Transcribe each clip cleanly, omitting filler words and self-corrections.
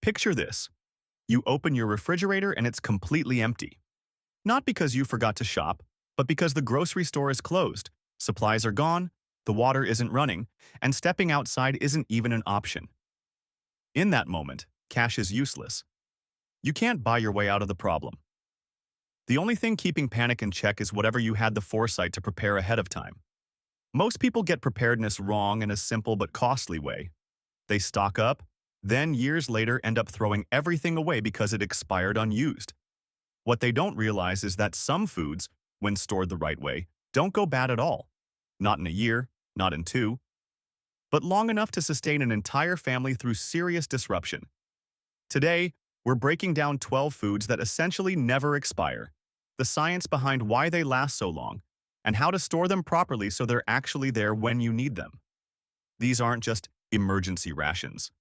Picture this. You open your refrigerator and it's completely empty. Not because you forgot to shop, but because the grocery store is closed, supplies are gone, the water isn't running, and stepping outside isn't even an option. In that moment, cash is useless. You can't buy your way out of the problem. The only thing keeping panic in check is whatever you had the foresight to prepare ahead of time. Most people get preparedness wrong in a simple but costly way. They stock up, then years later end up throwing everything away because it expired unused. What they don't realize is that some foods, when stored the right way, don't go bad at all. Not in a year, not in two, but long enough to sustain an entire family through serious disruption. Today, we're breaking down 12 foods that essentially never expire, the science behind why they last so long, and how to store them properly so they're actually there when you need them. These aren't just emergency rations.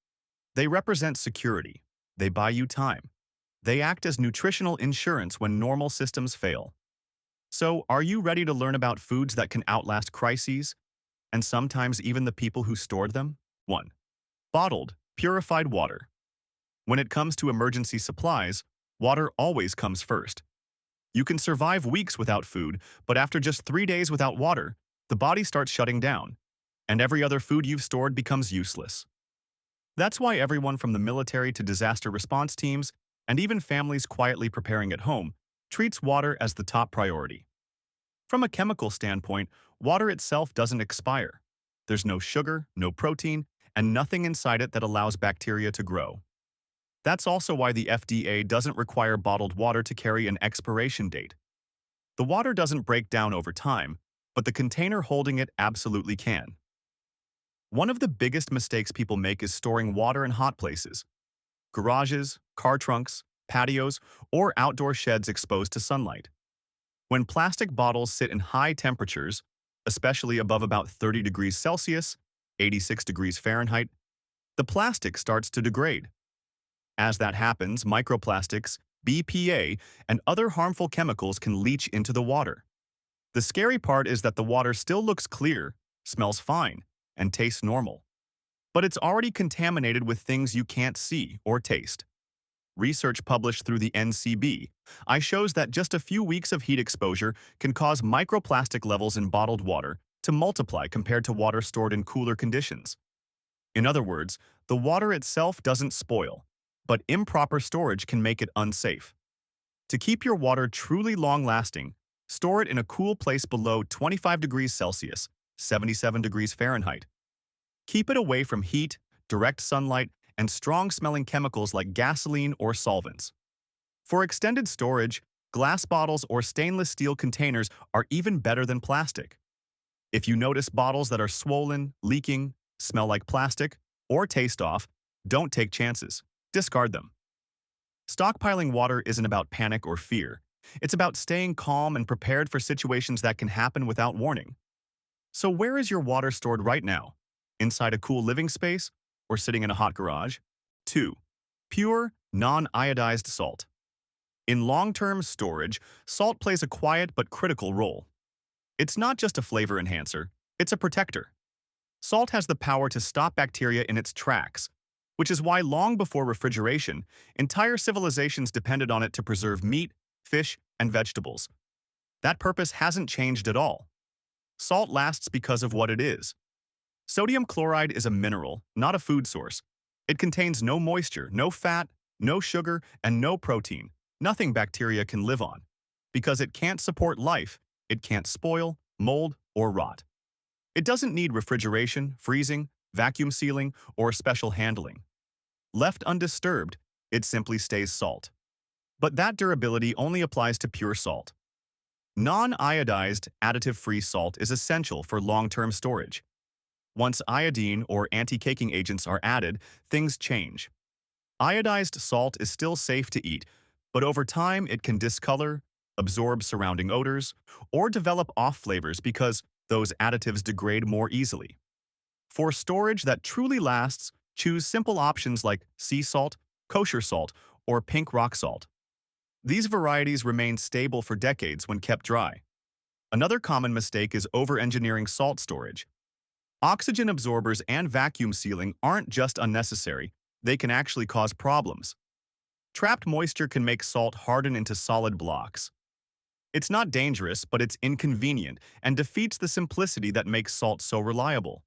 They represent security. They buy you time. They act as nutritional insurance when normal systems fail. So, are you ready to learn about foods that can outlast crises, and sometimes even the people who stored them? 1. Bottled, purified water. When it comes to emergency supplies, water always comes first. You can survive weeks without food, but after just 3 days without water, the body starts shutting down, and every other food you've stored becomes useless. That's why everyone from the military to disaster response teams, and even families quietly preparing at home, treats water as the top priority. From a chemical standpoint, water itself doesn't expire. There's no sugar, no protein, and nothing inside it that allows bacteria to grow. That's also why the FDA doesn't require bottled water to carry an expiration date. The water doesn't break down over time, but the container holding it absolutely can. One of the biggest mistakes people make is storing water in hot places. Garages, car trunks, patios, or outdoor sheds exposed to sunlight. When plastic bottles sit in high temperatures, especially above about 30 degrees Celsius, 86 degrees Fahrenheit, the plastic starts to degrade. As that happens, microplastics, BPA, and other harmful chemicals can leach into the water. The scary part is that the water still looks clear, smells fine, and tastes normal. But it's already contaminated with things you can't see or taste. Research published through the NCB shows that just a few weeks of heat exposure can cause microplastic levels in bottled water to multiply compared to water stored in cooler conditions. In other words, the water itself doesn't spoil, but improper storage can make it unsafe. To keep your water truly long-lasting, store it in a cool place below 25 degrees Celsius, 77 degrees Fahrenheit. Keep it away from heat, direct sunlight, and strong-smelling chemicals like gasoline or solvents. For extended storage, glass bottles or stainless steel containers are even better than plastic. If you notice bottles that are swollen, leaking, smell like plastic, or taste off, don't take chances. Discard them. Stockpiling water isn't about panic or fear. It's about staying calm and prepared for situations that can happen without warning. So where is your water stored right now? Inside a cool living space or sitting in a hot garage? 2. Pure, non-iodized salt. In long-term storage, salt plays a quiet but critical role. It's not just a flavor enhancer, it's a protector. Salt has the power to stop bacteria in its tracks, which is why long before refrigeration, entire civilizations depended on it to preserve meat, fish, and vegetables. That purpose hasn't changed at all. Salt lasts because of what it is. Sodium chloride is a mineral, not a food source. It contains no moisture, no fat, no sugar, and no protein, nothing bacteria can live on. Because it can't support life, it can't spoil, mold, or rot. It doesn't need refrigeration, freezing, vacuum sealing, or special handling. Left undisturbed, it simply stays salt. But that durability only applies to pure salt. Non-iodized, additive-free salt is essential for long-term storage. Once iodine or anti-caking agents are added, things change. Iodized salt is still safe to eat, but over time it can discolor, absorb surrounding odors, or develop off flavors because those additives degrade more easily. For storage that truly lasts, choose simple options like sea salt, kosher salt, or pink rock salt. These varieties remain stable for decades when kept dry. Another common mistake is over-engineering salt storage. Oxygen absorbers and vacuum sealing aren't just unnecessary, they can actually cause problems. Trapped moisture can make salt harden into solid blocks. It's not dangerous, but it's inconvenient and defeats the simplicity that makes salt so reliable.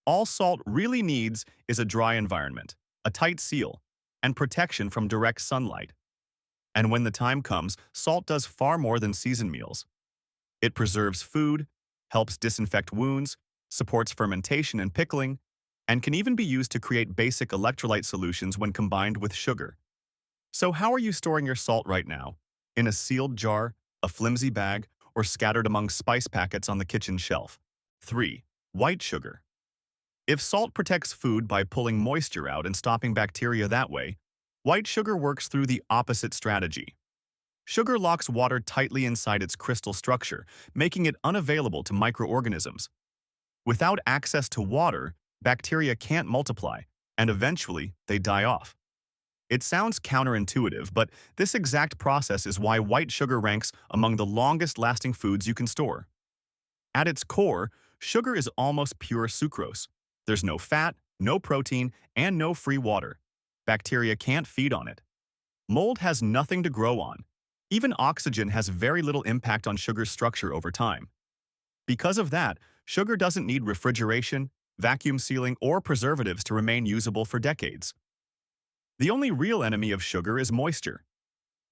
All salt really needs is a dry environment, a tight seal, and protection from direct sunlight. And when the time comes, salt does far more than season meals. It preserves food, helps disinfect wounds, supports fermentation and pickling, and can even be used to create basic electrolyte solutions when combined with sugar. So how are you storing your salt right now? In a sealed jar, a flimsy bag, or scattered among spice packets on the kitchen shelf? 3. White sugar. If salt protects food by pulling moisture out and stopping bacteria that way, white sugar works through the opposite strategy. Sugar locks water tightly inside its crystal structure, making it unavailable to microorganisms. Without access to water, bacteria can't multiply, and eventually they die off. It sounds counterintuitive, but this exact process is why white sugar ranks among the longest-lasting foods you can store. At its core, sugar is almost pure sucrose. There's no fat, no protein, and no free water. Bacteria can't feed on it. Mold has nothing to grow on. Even oxygen has very little impact on sugar's structure over time. Because of that, sugar doesn't need refrigeration, vacuum sealing, or preservatives to remain usable for decades. The only real enemy of sugar is moisture.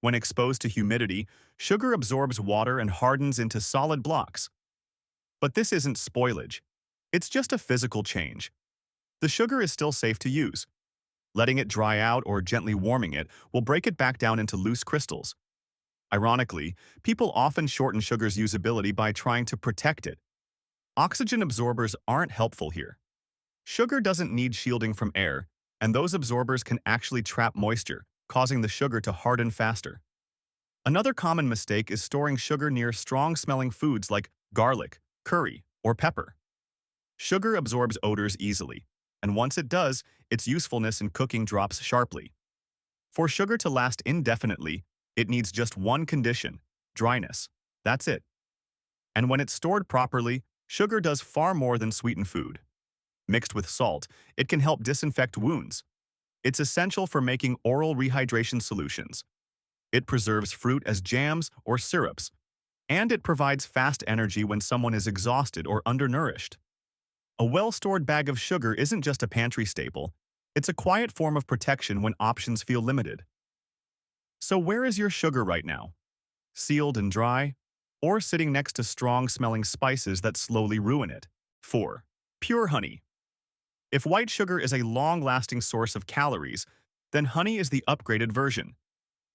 When exposed to humidity, sugar absorbs water and hardens into solid blocks. But this isn't spoilage. It's just a physical change. The sugar is still safe to use. Letting it dry out or gently warming it will break it back down into loose crystals. Ironically, people often shorten sugar's usability by trying to protect it. Oxygen absorbers aren't helpful here. Sugar doesn't need shielding from air, and those absorbers can actually trap moisture, causing the sugar to harden faster. Another common mistake is storing sugar near strong-smelling foods like garlic, curry, or pepper. Sugar absorbs odors easily, and once it does, its usefulness in cooking drops sharply. For sugar to last indefinitely, it needs just one condition: dryness. That's it. And when it's stored properly, sugar does far more than sweeten food. Mixed with salt, it can help disinfect wounds. It's essential for making oral rehydration solutions. It preserves fruit as jams or syrups, and it provides fast energy when someone is exhausted or undernourished. A well-stored bag of sugar isn't just a pantry staple, it's a quiet form of protection when options feel limited. So where is your sugar right now? Sealed and dry, or sitting next to strong-smelling spices that slowly ruin it? 4. Pure honey. If white sugar is a long-lasting source of calories, then honey is the upgraded version.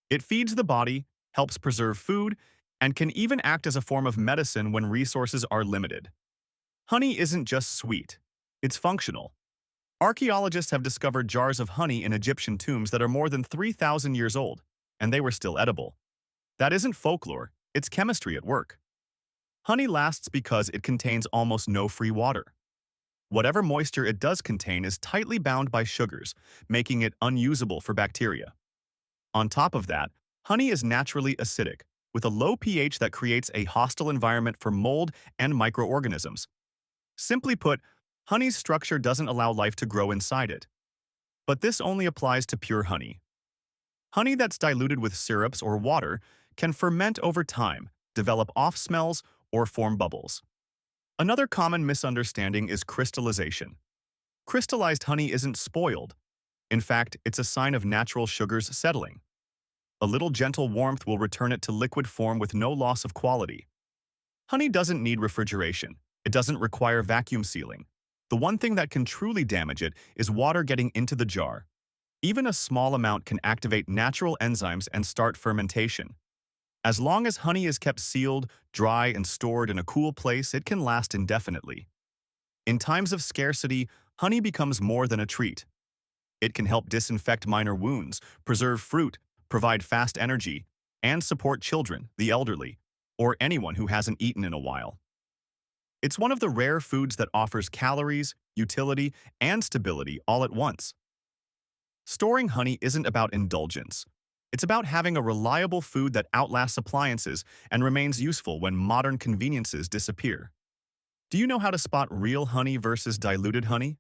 It feeds the body, helps preserve food, and can even act as a form of medicine when resources are limited. Honey isn't just sweet, it's functional. Archaeologists have discovered jars of honey in Egyptian tombs that are more than 3,000 years old, and they were still edible. That isn't folklore, it's chemistry at work. Honey lasts because it contains almost no free water. Whatever moisture it does contain is tightly bound by sugars, making it unusable for bacteria. On top of that, honey is naturally acidic, with a low pH that creates a hostile environment for mold and microorganisms. Simply put, honey's structure doesn't allow life to grow inside it. But this only applies to pure honey. Honey that's diluted with syrups or water can ferment over time, develop off smells, or form bubbles. Another common misunderstanding is crystallization. Crystallized honey isn't spoiled. In fact, it's a sign of natural sugars settling. A little gentle warmth will return it to liquid form with no loss of quality. Honey doesn't need refrigeration. It doesn't require vacuum sealing. The one thing that can truly damage it is water getting into the jar. Even a small amount can activate natural enzymes and start fermentation. As long as honey is kept sealed, dry, and stored in a cool place, it can last indefinitely. In times of scarcity, honey becomes more than a treat. It can help disinfect minor wounds, preserve fruit, provide fast energy, and support children, the elderly, or anyone who hasn't eaten in a while. It's one of the rare foods that offers calories, utility, and stability all at once. Storing honey isn't about indulgence. It's about having a reliable food that outlasts appliances and remains useful when modern conveniences disappear. Do you know how to spot real honey versus diluted honey?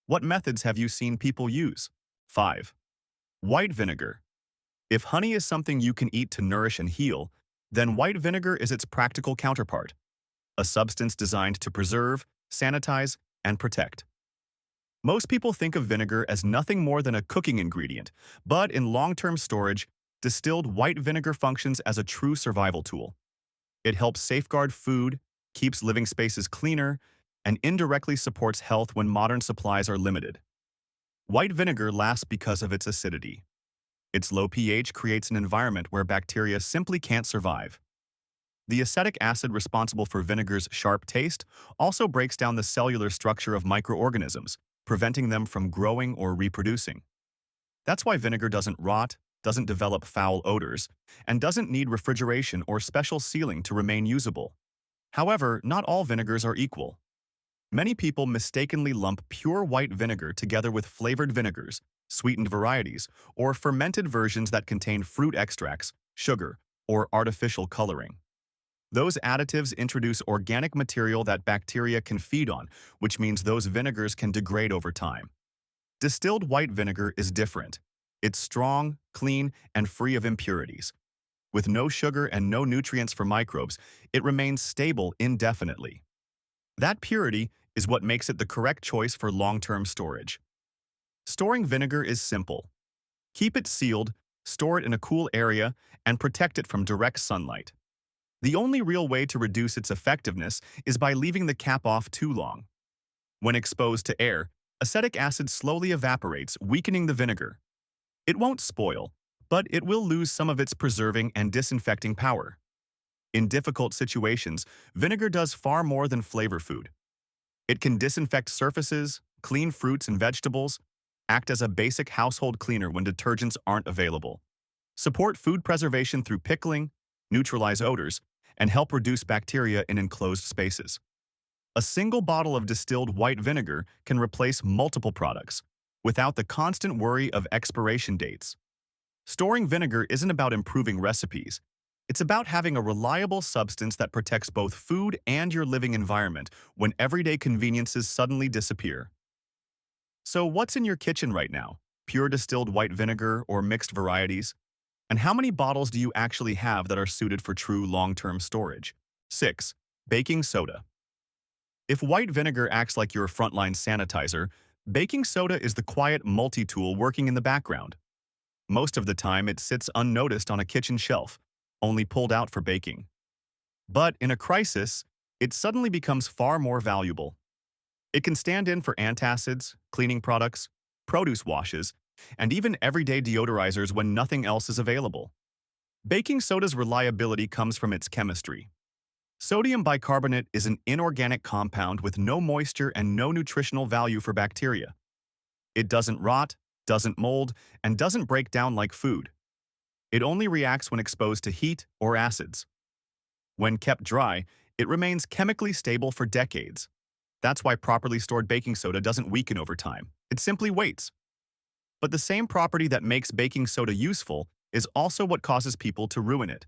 What methods have you seen people use? 5. White vinegar. If honey is something you can eat to nourish and heal, then white vinegar is its practical counterpart, a substance designed to preserve, sanitize, and protect. Most people think of vinegar as nothing more than a cooking ingredient, but in long-term storage, distilled white vinegar functions as a true survival tool. It helps safeguard food, keeps living spaces cleaner, and indirectly supports health when modern supplies are limited. White vinegar lasts because of its acidity. Its low pH creates an environment where bacteria simply can't survive. The acetic acid responsible for vinegar's sharp taste also breaks down the cellular structure of microorganisms, preventing them from growing or reproducing. That's why vinegar doesn't rot, doesn't develop foul odors, and doesn't need refrigeration or special sealing to remain usable. However, not all vinegars are equal. Many people mistakenly lump pure white vinegar together with flavored vinegars, sweetened varieties, or fermented versions that contain fruit extracts, sugar, or artificial coloring. Those additives introduce organic material that bacteria can feed on, which means those vinegars can degrade over time. Distilled white vinegar is different. It's strong, clean, and free of impurities. With no sugar and no nutrients for microbes, it remains stable indefinitely. That purity is what makes it the correct choice for long-term storage. Storing vinegar is simple. Keep it sealed, store it in a cool area, and protect it from direct sunlight. The only real way to reduce its effectiveness is by leaving the cap off too long. When exposed to air, acetic acid slowly evaporates, weakening the vinegar. It won't spoil, but it will lose some of its preserving and disinfecting power. In difficult situations, vinegar does far more than flavor food. It can disinfect surfaces, clean fruits and vegetables, act as a basic household cleaner when detergents aren't available, support food preservation through pickling, neutralize odors, and help reduce bacteria in enclosed spaces. A single bottle of distilled white vinegar can replace multiple products, without the constant worry of expiration dates. Storing vinegar isn't about improving recipes. It's about having a reliable substance that protects both food and your living environment when everyday conveniences suddenly disappear. So what's in your kitchen right now? Pure distilled white vinegar or mixed varieties? And how many bottles do you actually have that are suited for true long-term storage? 6. Baking soda. If white vinegar acts like your frontline sanitizer, baking soda is the quiet multi-tool working in the background. Most of the time, it sits unnoticed on a kitchen shelf, only pulled out for baking. But in a crisis, it suddenly becomes far more valuable. It can stand in for antacids, cleaning products, produce washes, and even everyday deodorizers when nothing else is available. Baking soda's reliability comes from its chemistry. Sodium bicarbonate is an inorganic compound with no moisture and no nutritional value for bacteria. It doesn't rot, doesn't mold, and doesn't break down like food. It only reacts when exposed to heat or acids. When kept dry, it remains chemically stable for decades. That's why properly stored baking soda doesn't weaken over time. It simply waits. But the same property that makes baking soda useful is also what causes people to ruin it.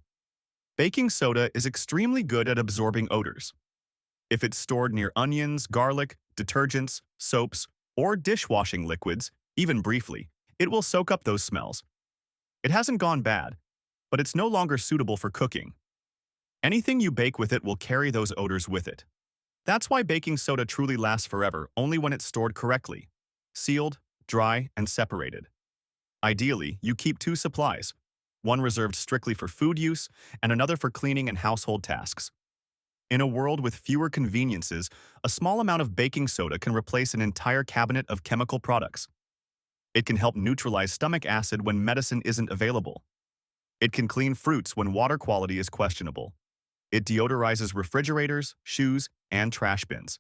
Baking soda is extremely good at absorbing odors. If it's stored near onions, garlic, detergents, soaps, or dishwashing liquids, even briefly, it will soak up those smells. It hasn't gone bad, but it's no longer suitable for cooking. Anything you bake with it will carry those odors with it. That's why baking soda truly lasts forever only when it's stored correctly, sealed, dry, and separated. Ideally, you keep two supplies, one reserved strictly for food use and another for cleaning and household tasks. In a world with fewer conveniences, a small amount of baking soda can replace an entire cabinet of chemical products. It can help neutralize stomach acid when medicine isn't available. It can clean fruits when water quality is questionable. It deodorizes refrigerators, shoes, and trash bins.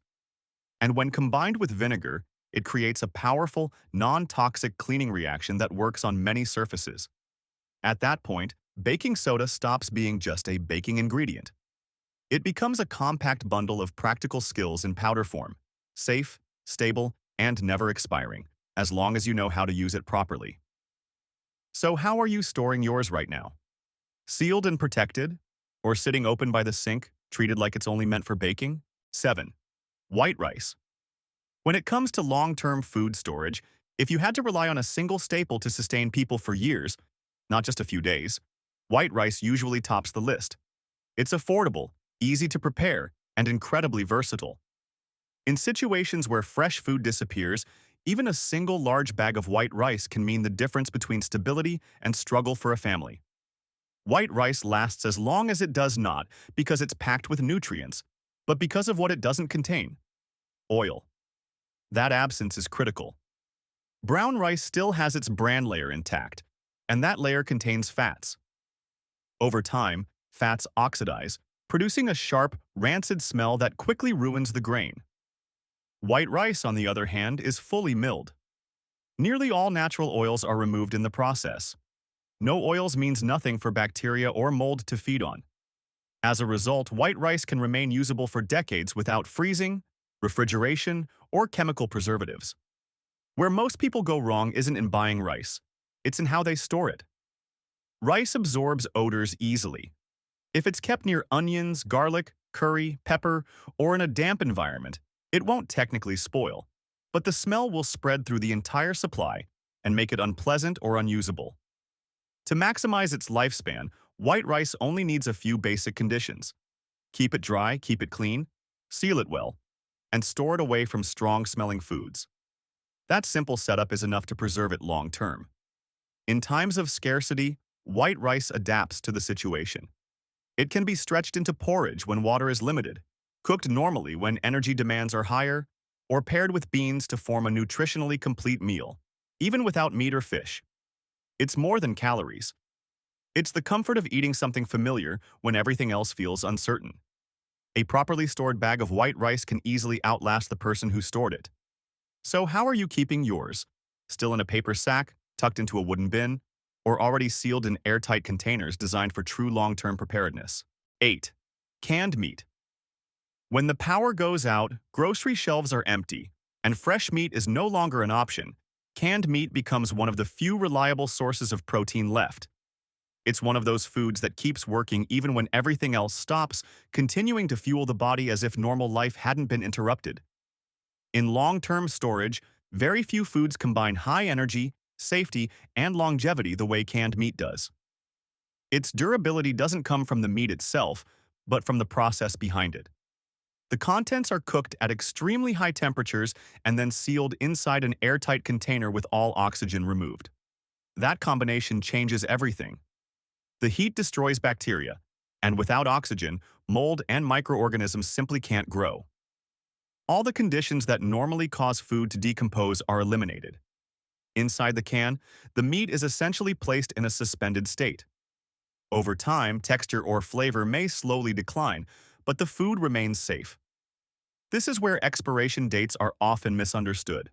And when combined with vinegar, it creates a powerful, non-toxic cleaning reaction that works on many surfaces. At that point, baking soda stops being just a baking ingredient. It becomes a compact bundle of practical skills in powder form, safe, stable, and never expiring, as long as you know how to use it properly. So how are you storing yours right now? Sealed and protected? Or sitting open by the sink, treated like it's only meant for baking? 7. White rice. When it comes to long-term food storage, If you had to rely on a single staple to sustain people for years, not just a few days, white rice usually tops the list. It's affordable, easy to prepare, and incredibly versatile. In situations where fresh food disappears, even a single large bag of white rice can mean the difference between stability and struggle for a family. White rice lasts as long as it does not because it's packed with nutrients, but because of what it doesn't contain: oil. That absence is critical. Brown rice still has its bran layer intact, and that layer contains fats. Over time, fats oxidize, producing a sharp, rancid smell that quickly ruins the grain. White rice, on the other hand, is fully milled. Nearly all natural oils are removed in the process. No oils means nothing for bacteria or mold to feed on. As a result, white rice can remain usable for decades without freezing, refrigeration, or chemical preservatives. Where most people go wrong isn't in buying rice, it's in how they store it. Rice absorbs odors easily. If it's kept near onions, garlic, curry, pepper, or in a damp environment, it won't technically spoil, but the smell will spread through the entire supply and make it unpleasant or unusable. To maximize its lifespan, white rice only needs a few basic conditions. Keep it dry, keep it clean, seal it well, and store it away from strong-smelling foods. That simple setup is enough to preserve it long term. In times of scarcity, white rice adapts to the situation. It can be stretched into porridge when water is limited, cooked normally when energy demands are higher, or paired with beans to form a nutritionally complete meal, even without meat or fish. It's more than calories. It's the comfort of eating something familiar when everything else feels uncertain. A properly stored bag of white rice can easily outlast the person who stored it. So how are you keeping yours? Still in a paper sack, tucked into a wooden bin, or already sealed in airtight containers designed for true long-term preparedness? 8. Canned meat. When the power goes out, grocery shelves are empty, and fresh meat is no longer an option. Canned meat becomes one of the few reliable sources of protein left. It's one of those foods that keeps working even when everything else stops, continuing to fuel the body as if normal life hadn't been interrupted. In long-term storage, very few foods combine high energy, safety, and longevity the way canned meat does. Its durability doesn't come from the meat itself, but from the process behind it. The contents are cooked at extremely high temperatures and then sealed inside an airtight container with all oxygen removed. That combination changes everything. The heat destroys bacteria, and without oxygen, mold and microorganisms simply can't grow. All the conditions that normally cause food to decompose are eliminated. Inside the can, the meat is essentially placed in a suspended state. Over time, texture or flavor may slowly decline, but the food remains safe. This is where expiration dates are often misunderstood.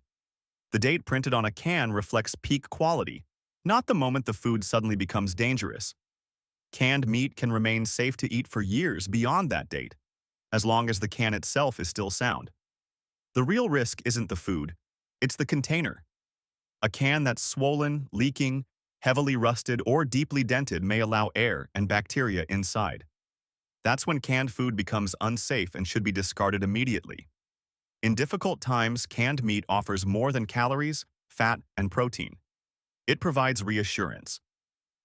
The date printed on a can reflects peak quality, not the moment the food suddenly becomes dangerous. Canned meat can remain safe to eat for years beyond that date, as long as the can itself is still sound. The real risk isn't the food, it's the container. A can that's swollen, leaking, heavily rusted, or deeply dented may allow air and bacteria inside. That's when canned food becomes unsafe and should be discarded immediately. In difficult times, canned meat offers more than calories, fat, and protein. It provides reassurance.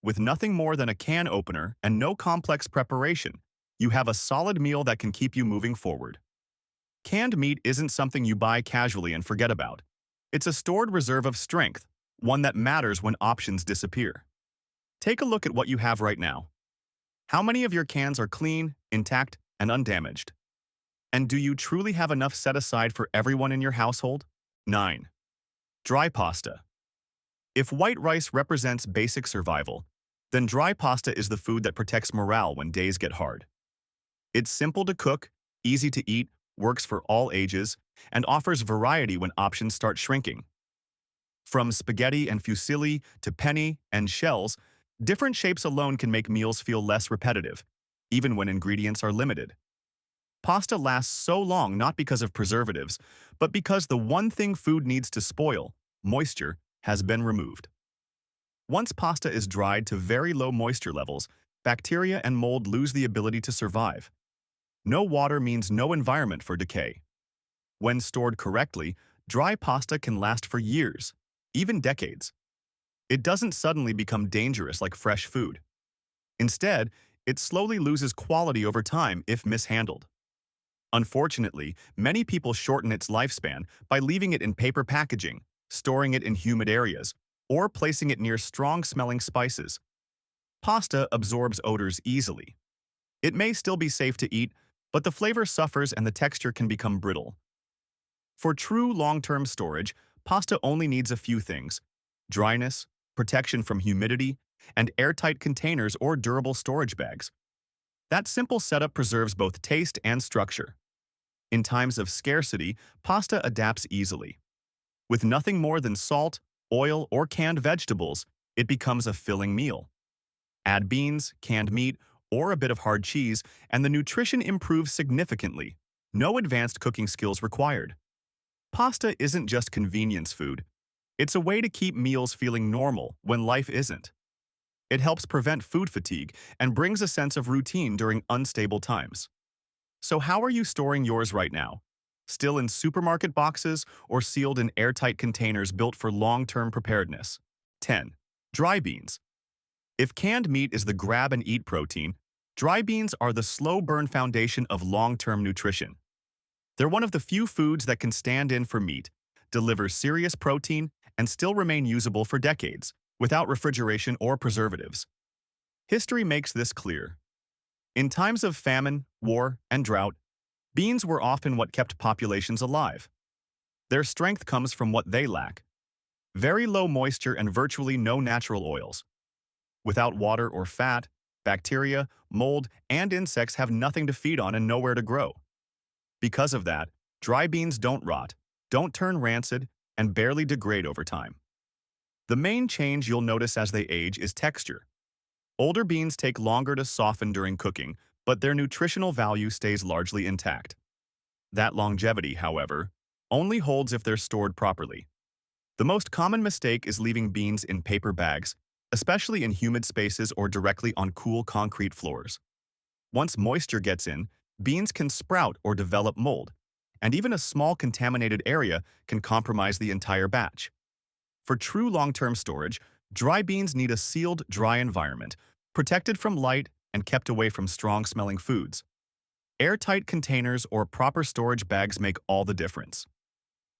With nothing more than a can opener and no complex preparation, you have a solid meal that can keep you moving forward. Canned meat isn't something you buy casually and forget about. It's a stored reserve of strength, one that matters when options disappear. Take a look at what you have right now. How many of your cans are clean, intact, and undamaged? And do you truly have enough set aside for everyone in your household? 9. Dry pasta. If white rice represents basic survival, then dry pasta is the food that protects morale when days get hard. It's simple to cook, easy to eat, works for all ages, and offers variety when options start shrinking. From spaghetti and fusilli to penne and shells, different shapes alone can make meals feel less repetitive, even when ingredients are limited. Pasta lasts so long not because of preservatives, but because the one thing food needs to spoil, moisture, has been removed. Once pasta is dried to very low moisture levels, bacteria and mold lose the ability to survive. No water means no environment for decay. When stored correctly, dry pasta can last for years, even decades. It doesn't suddenly become dangerous like fresh food. Instead, it slowly loses quality over time if mishandled. Unfortunately, many people shorten its lifespan by leaving it in paper packaging, storing it in humid areas, or placing it near strong-smelling spices. Pasta absorbs odors easily. It may still be safe to eat, but the flavor suffers and the texture can become brittle. For true long-term storage, pasta only needs a few things: dryness, protection from humidity, and airtight containers or durable storage bags. That simple setup preserves both taste and structure. In times of scarcity, pasta adapts easily. With nothing more than salt, oil, or canned vegetables, it becomes a filling meal. Add beans, canned meat, or a bit of hard cheese, and the nutrition improves significantly. No advanced cooking skills required. Pasta isn't just convenience food. It's a way to keep meals feeling normal when life isn't. It helps prevent food fatigue and brings a sense of routine during unstable times. So how are you storing yours right now? Still in supermarket boxes or sealed in airtight containers built for long-term preparedness? 10. Dry beans. If canned meat is the grab-and-eat protein, dry beans are the slow-burn foundation of long-term nutrition. They're one of the few foods that can stand in for meat, deliver serious protein, and still remain usable for decades, without refrigeration or preservatives. History makes this clear. In times of famine, war, and drought, beans were often what kept populations alive. Their strength comes from what they lack: very low moisture and virtually no natural oils. Without water or fat, bacteria, mold, and insects have nothing to feed on and nowhere to grow. Because of that, dry beans don't rot, don't turn rancid, and barely degrade over time. The main change you'll notice as they age is texture. Older beans take longer to soften during cooking, but their nutritional value stays largely intact. That longevity, however, only holds if they're stored properly. The most common mistake is leaving beans in paper bags, especially in humid spaces or directly on cool concrete floors. Once moisture gets in, beans can sprout or develop mold, and even a small contaminated area can compromise the entire batch. For true long-term storage, dry beans need a sealed, dry environment, protected from light and kept away from strong-smelling foods. Airtight containers or proper storage bags make all the difference.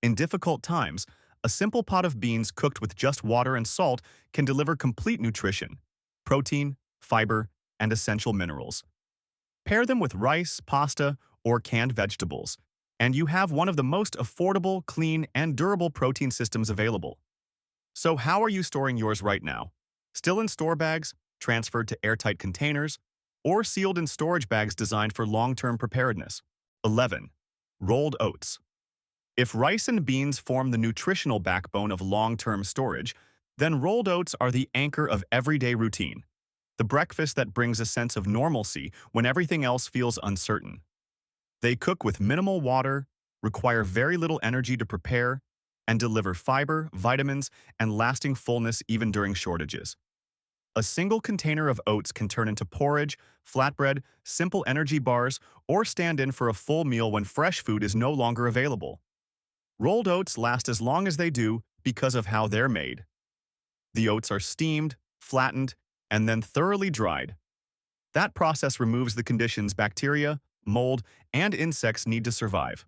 In difficult times, a simple pot of beans cooked with just water and salt can deliver complete nutrition: protein, fiber, and essential minerals. Pair them with rice, pasta, or canned vegetables, and you have one of the most affordable, clean, and durable protein systems available. So how are you storing yours right now? Still in store bags, transferred to airtight containers, or sealed in storage bags designed for long-term preparedness? 11. Rolled oats. If rice and beans form the nutritional backbone of long-term storage, then rolled oats are the anchor of everyday routine, the breakfast that brings a sense of normalcy when everything else feels uncertain. They cook with minimal water, require very little energy to prepare, and deliver fiber, vitamins, and lasting fullness even during shortages. A single container of oats can turn into porridge, flatbread, simple energy bars, or stand in for a full meal when fresh food is no longer available. Rolled oats last as long as they do because of how they're made. The oats are steamed, flattened, and then thoroughly dried. That process removes the conditions bacteria, mold, and insects need to survive.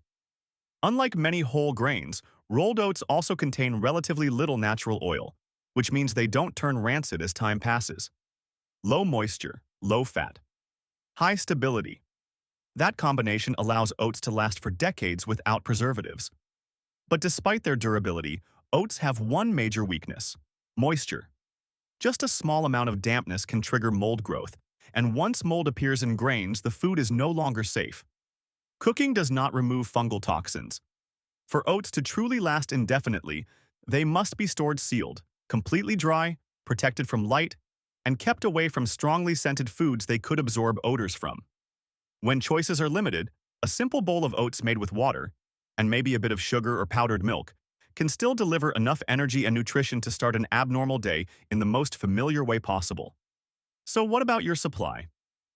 Unlike many whole grains, rolled oats also contain relatively little natural oil, which means they don't turn rancid as time passes. Low moisture, low fat, high stability. That combination allows oats to last for decades without preservatives. But despite their durability, oats have one major weakness: moisture. Just a small amount of dampness can trigger mold growth, and once mold appears in grains, the food is no longer safe. Cooking does not remove fungal toxins. For oats to truly last indefinitely, they must be stored sealed, completely dry, protected from light, and kept away from strongly scented foods they could absorb odors from. When choices are limited, a simple bowl of oats made with water, and maybe a bit of sugar or powdered milk, can still deliver enough energy and nutrition to start an abnormal day in the most familiar way possible. So what about your supply?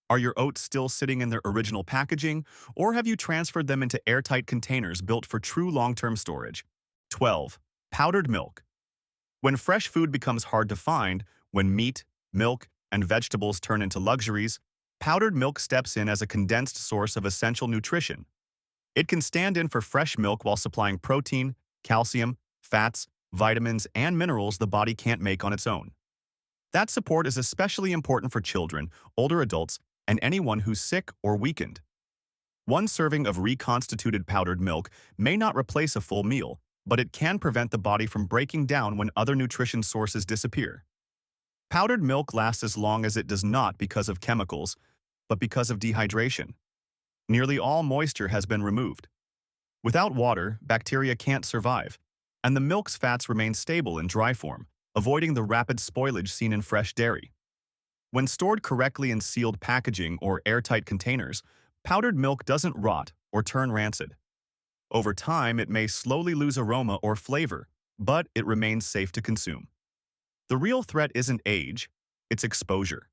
Are your oats still sitting in their original packaging, or have you transferred them into airtight containers built for true long-term storage? 12. Powdered milk. When fresh food becomes hard to find, when meat, milk, and vegetables turn into luxuries, powdered milk steps in as a condensed source of essential nutrition. It can stand in for fresh milk while supplying protein, calcium, fats, vitamins, and minerals the body can't make on its own. That support is especially important for children, older adults, and anyone who's sick or weakened. One serving of reconstituted powdered milk may not replace a full meal, but it can prevent the body from breaking down when other nutrition sources disappear. Powdered milk lasts as long as it does not because of chemicals, but because of dehydration. Nearly all moisture has been removed. Without water, bacteria can't survive, and the milk's fats remain stable in dry form, avoiding the rapid spoilage seen in fresh dairy. When stored correctly in sealed packaging or airtight containers, powdered milk doesn't rot or turn rancid. Over time, it may slowly lose aroma or flavor, but it remains safe to consume. The real threat isn't age, it's exposure.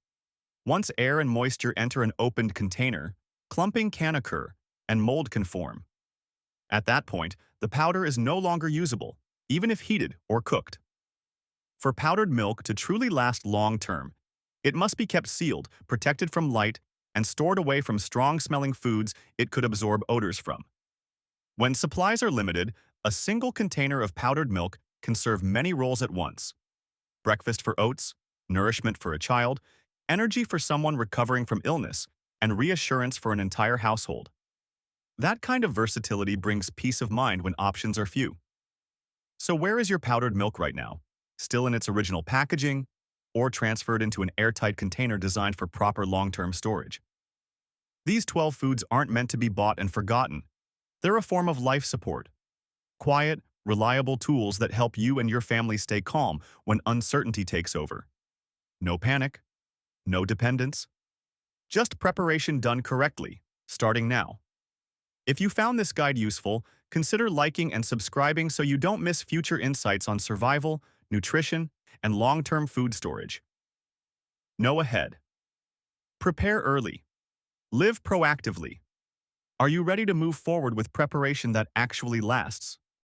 Once air and moisture enter an opened container, clumping can occur and mold can form. At that point, the powder is no longer usable, even if heated or cooked. For powdered milk to truly last long-term, it must be kept sealed, protected from light, and stored away from strong-smelling foods it could absorb odors from. When supplies are limited, a single container of powdered milk can serve many roles at once. Breakfast for oats, nourishment for a child, energy for someone recovering from illness, and reassurance for an entire household. That kind of versatility brings peace of mind when options are few. So where is your powdered milk right now? Still in its original packaging, or transferred into an airtight container designed for proper long-term storage? These 12 foods aren't meant to be bought and forgotten. They're a form of life support. Quiet, reliable tools that help you and your family stay calm when uncertainty takes over. No panic, no dependence. Just preparation done correctly, starting now. If you found this guide useful, consider liking and subscribing so you don't miss future insights on survival, nutrition, and long-term food storage. Know ahead. Prepare early. Live proactively. Are you ready to move forward with preparation that actually lasts?